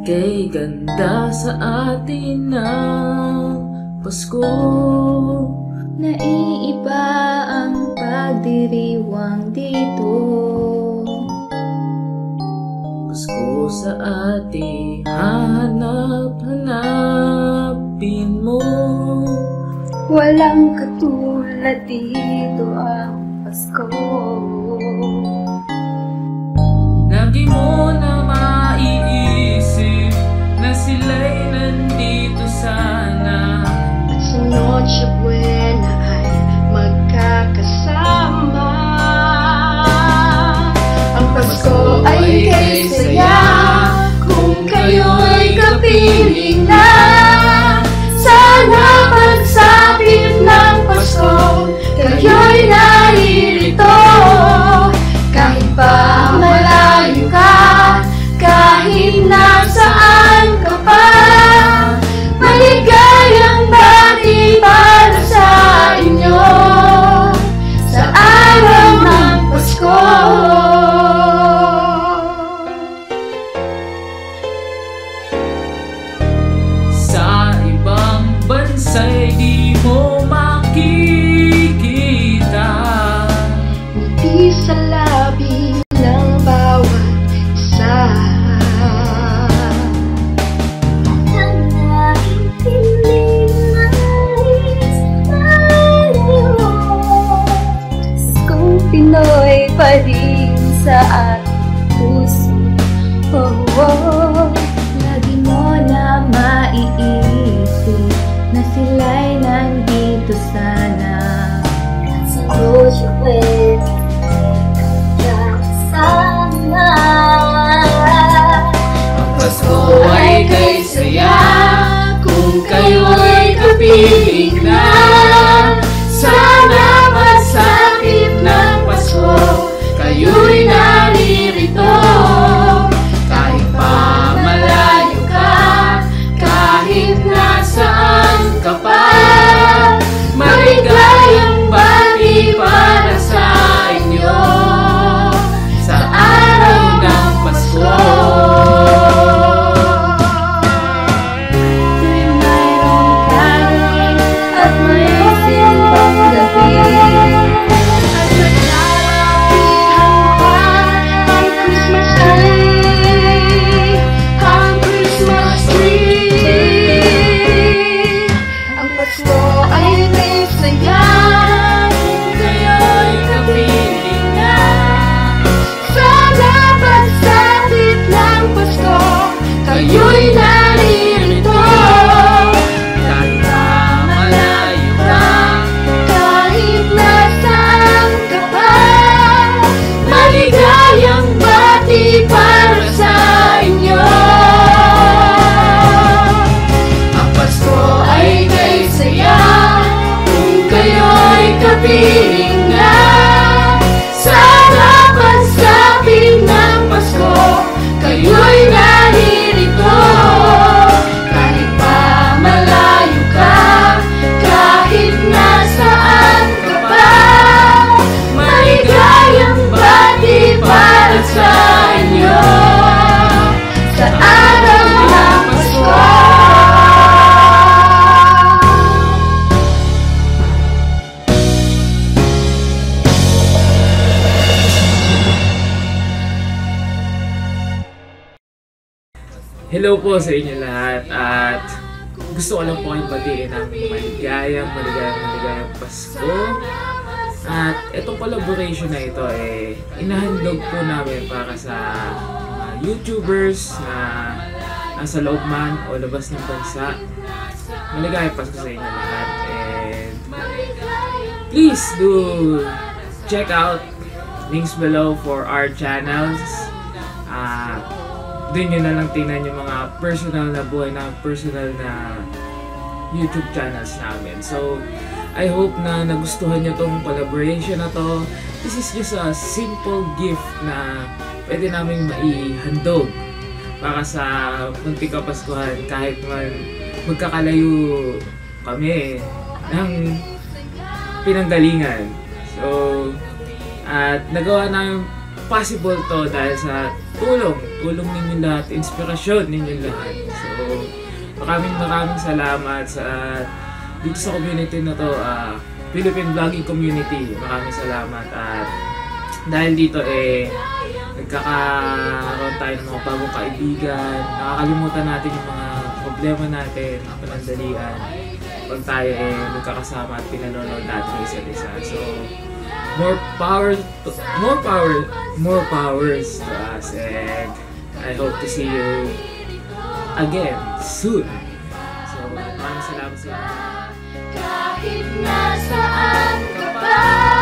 Kay ganda sa atin ng Pasko, naiiba ang pagdiriwang dito. Pasko sa atin, hahanap-hanapin mo. Walang katulad dito ang Pasko. Lagi mo na maiisip na sila'y nandito sana, at sa Noche Buena ay magkakasama. Ang Pasko ay kay saya kung kayo'y kapiling na. Sana pagsapit ng Pasko kayo'y naririto. Kahit pa malayo ka, kahit nasaan ka pa, maligayang bati para sa inyo sa araw ng Pasko. sa ibang bansa'y di mo makikita. Ngiti sa labi ng bawat isa. Ang naiintinig nais tayo, Paskong Pinoy pa rin sa ating puso. Oh, oh. Lagi mo na maiisip na sila'y nandito sana. At sa Noche Buena sana. Ang Pasko ay kay saya kung kayo'y kapiling na. Sana masakit ng Pasko kayo'y naririto. Kahit pa malayo ka, kahit nasaan ka pa, maligayang bati para sa inyo sa araw ng Pasko. Tuwing mayroong kanin at may simbang gabi, at naglalapihan pa ang Christmas tree, ang Christmas tree. Ang Pasko ay may saya kung kayo'y kapiling na. Sana pagsapit ng Pasko kayo'y naririto. Kahit pa malayo ka, Kahit nasaan ka pa, maligayang bati para sa inyo. Ang Pasko ay kay saya kung kayo'y kapiling na. Sana pagsapit ng Pasko kayo'y naririto. Kahit pa malayo ka, kahit nasaan ka pa, maligayang bati para sa inyo sa araw ng Pasko. Hello po sa inyo lahat, at gusto ko lang po kayong batiin ng maligayang Pasko. At itong collaboration na ito inahandog po namin para sa mga YouTubers na nasa loob man o labas ng bansa. Maligayang Pasko sa inyo lahat, and please do check out links below for our channels. Doon nyo na lang tingnan yung mga personal na buhay na personal na YouTube channels namin. So, I hope na nagustuhan nyo tong collaboration na to. This is just a simple gift na pwede namin maihandog para sa munting kapaskuhan kahit man magkakalayo kami ng pinanggalingan. So, at nagawa namin possible to dahil sa tulong ninyo lahat, inspirasyon ninyo lahat. So, maraming salamat sa dito sa community na to, Philippine Vlogging Community. Maraming salamat at dahil dito nagkakaroon tayo ng mga bagong kaibigan, nakakalimutan natin yung mga problema natin, mga panandalian pag tayo nagkakasama at pinanonood natin yung isa't isa. So, more powers to us, and I hope to see you again soon. So, maraming salamat sa inyo. Kahit nasaan ka pa.